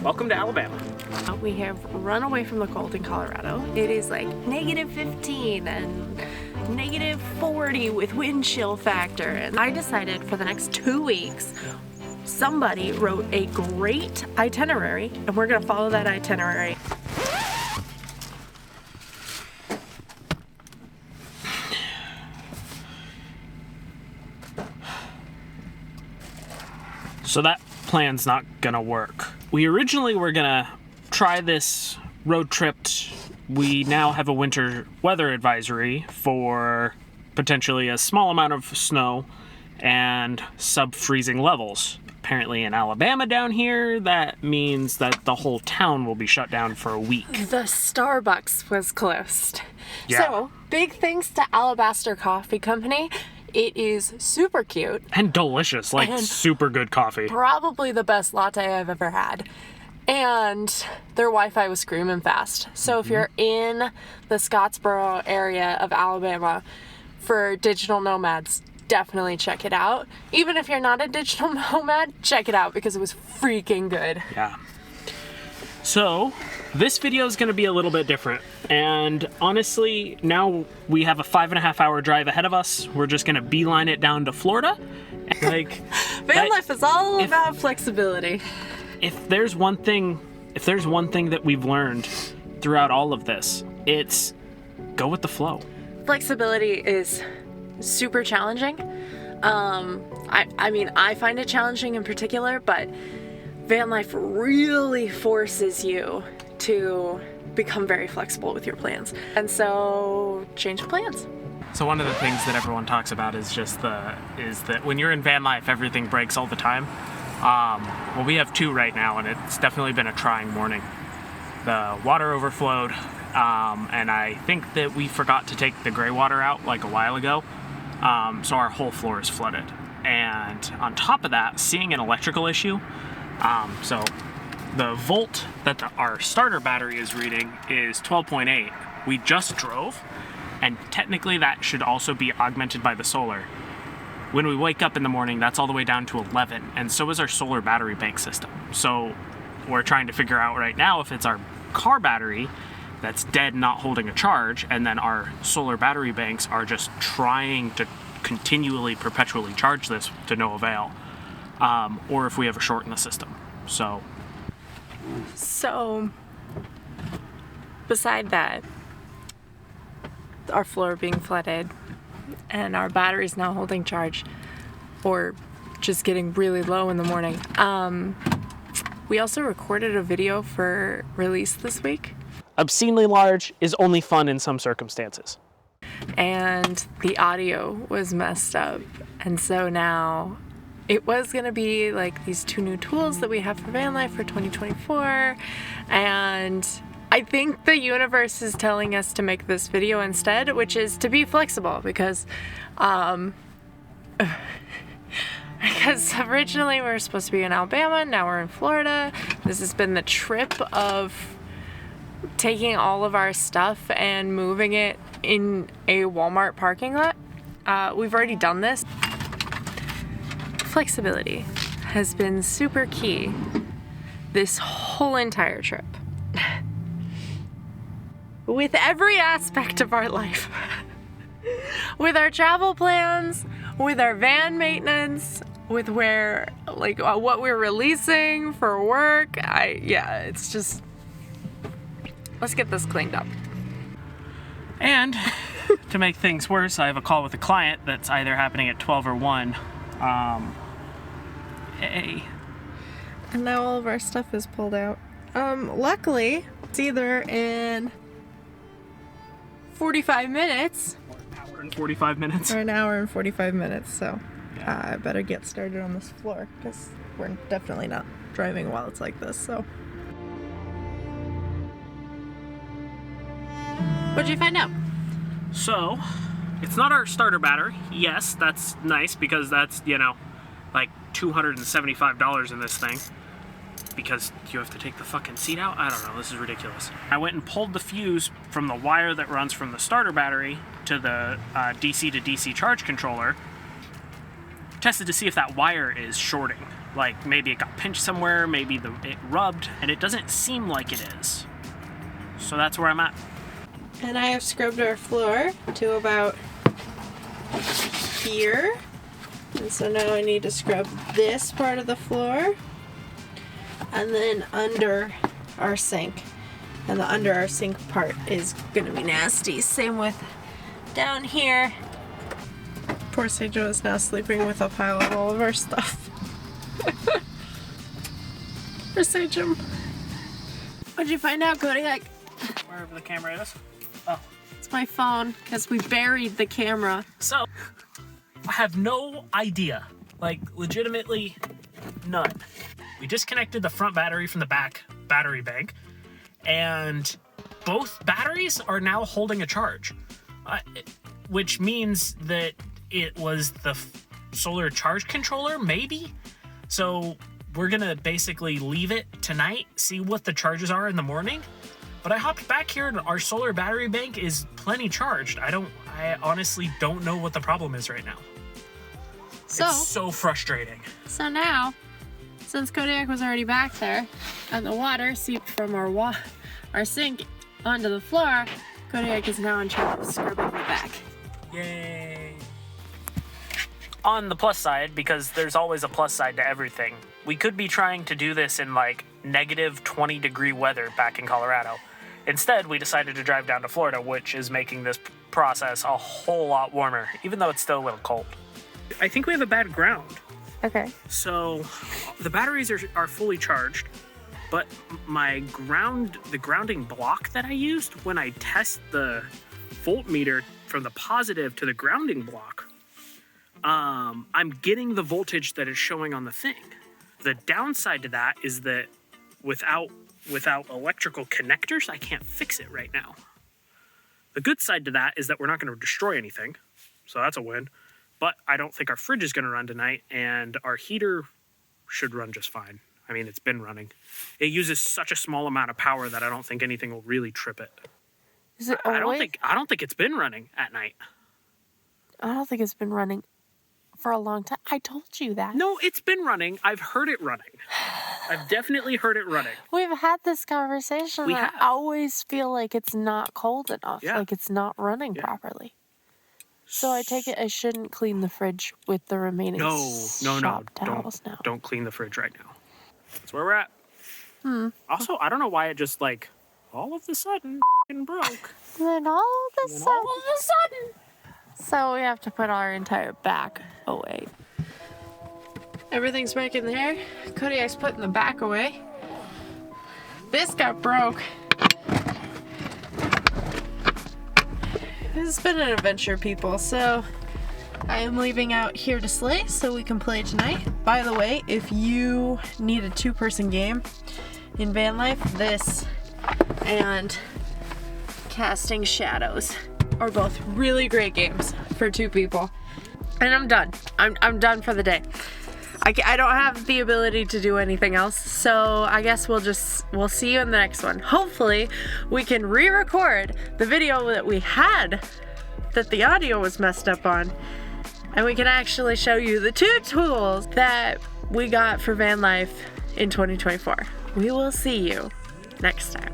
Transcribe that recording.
Welcome to Alabama. We have run away from the cold in Colorado. It is like -15 and -40 with wind chill factor. And I decided for the next 2 weeks, somebody wrote a great itinerary and we're gonna follow that itinerary. So that plan's not gonna work. We originally were gonna try this road trip. We now have a winter weather advisory for potentially a small amount of snow and sub-freezing levels. Apparently in Alabama down here, that means that the whole town will be shut down for a week. The Starbucks was closed. Yeah. So, big thanks to Alabaster Coffee Company. It is super cute. And delicious, like And super good coffee. Probably the best latte I've ever had. And their Wi-Fi was screaming fast. So if you're in the Scottsboro area of Alabama for digital nomads, definitely check it out. Even if you're not a digital nomad, check it out because it was freaking good. Yeah. So, this video is going to be a little bit different. And honestly, now we have a 5.5 hour drive ahead of us. We're just going to beeline it down to Florida. Like, Van life is all about flexibility. If there's one thing that we've learned throughout all of this, it's go with the flow. Flexibility is super challenging. I mean, I find it challenging in particular, but van life really forces you to become very flexible with your plans. And so change plans. So one of the things that everyone talks about is that when you're in van life, everything breaks all the time. Well, we have two right now, and it's definitely been a trying morning. The water overflowed, and I think that we forgot to take the gray water out like a while ago. So our whole floor is flooded. And on top of that, seeing an electrical issue, so the volt that our starter battery is reading is 12.8. We just drove, and technically that should also be augmented by the solar. When we wake up in the morning, that's all the way down to 11, and so is our solar battery bank system. So we're trying to figure out right now if it's our car battery that's dead, not holding a charge, and then our solar battery banks are just trying to continually, perpetually charge this to no avail, or if we have a short in the system. So beside that, our floor being flooded and our batteries not holding charge or just getting really low in the morning, we also recorded a video for release this week. Obscenely large is only fun in some circumstances. And the audio was messed up. And so now it was going to be like these 2 new tools that we have for van life for 2024. And I think the universe is telling us to make this video instead, which is to be flexible because originally we were supposed to be in Alabama, now we're in Florida. This has been the trip of taking all of our stuff and moving it in a Walmart parking lot. We've already done this. Flexibility has been super key this whole entire trip. With every aspect of our life. With our travel plans, with our van maintenance, with what we're releasing for work. It's just, let's get this cleaned up. And to make things worse, I have a call with a client that's either happening at 12 or 1. Hey. And now all of our stuff is pulled out. Luckily, it's either in 45 minutes. Or an hour and 45 minutes. Or an hour and 45 minutes, so I better get started on this floor, because we're definitely not driving while it's like this, so. What'd you find out? So, it's not our starter battery. Yes, that's nice, because that's, like $275 in this thing. Because you have to take the fucking seat out? I don't know, this is ridiculous. I went and pulled the fuse from the wire that runs from the starter battery to the DC to DC charge controller. Tested to see if that wire is shorting. Like maybe it got pinched somewhere, maybe it rubbed, and it doesn't seem like it is. So that's where I'm at. And I have scrubbed our floor to about here. And so now I need to scrub this part of the floor and then under our sink. And the under our sink part is gonna be nasty. Same with down here. Poor Seijo is now sleeping with a pile of all of our stuff. Poor Seijo. What'd you find out, Kodiak? Wherever the camera is. Oh. It's my phone, because we buried the camera. So, I have no idea. Like, legitimately none. We disconnected the front battery from the back battery bank, and both batteries are now holding a charge, which means that it was the solar charge controller, maybe? So, we're gonna basically leave it tonight, see what the charges are in the morning. But I hopped back here and our solar battery bank is plenty charged. I honestly don't know what the problem is right now. It's so frustrating. So now, since Kodiak was already back there, and the water seeped from our sink onto the floor, Kodiak is now in charge of scrubbing the back. Yay. On the plus side, because there's always a plus side to everything, we could be trying to do this in like negative 20-degree weather back in Colorado. Instead, we decided to drive down to Florida, which is making this process a whole lot warmer, even though it's still a little cold. I think we have a bad ground. Okay. So the batteries are fully charged, but the grounding block that I used when I test the voltmeter from the positive to the grounding block, I'm getting the voltage that is showing on the thing. The downside to that is that without electrical connectors, I can't fix it right now. The good side to that is that we're not going to destroy anything, so that's a win. But I don't think our fridge is going to run tonight, and our heater should run just fine. I mean, it's been running. It uses such a small amount of power that I don't think anything will really trip it. Is it I don't think it's been running at night. I don't think it's been running for a long time. I told you that. No, it's been running. I've heard it running. I've definitely heard it running. We've had this conversation. We have. I always feel like it's not cold enough. Yeah. Like it's not running properly. So I take it I shouldn't clean the fridge with the remaining shop towels now. Don't clean the fridge right now. That's where we're at. Also, I don't know why it just like all of a sudden broke. Then all of a sudden. So we have to put our entire back away. Everything's back in there. Kodiak's putting the back away. This got broke. This has been an adventure, people. So I am leaving out Here to Slay so we can play tonight. By the way, if you need a two-person game in van life, this and Casting Shadows are both really great games for two people. And I'm done. I'm done for the day. I don't have the ability to do anything else, so I guess we'll see you in the next one. Hopefully, we can re-record the video that we had that the audio was messed up on, and we can actually show you the 2 tools that we got for van life in 2024. We will see you next time.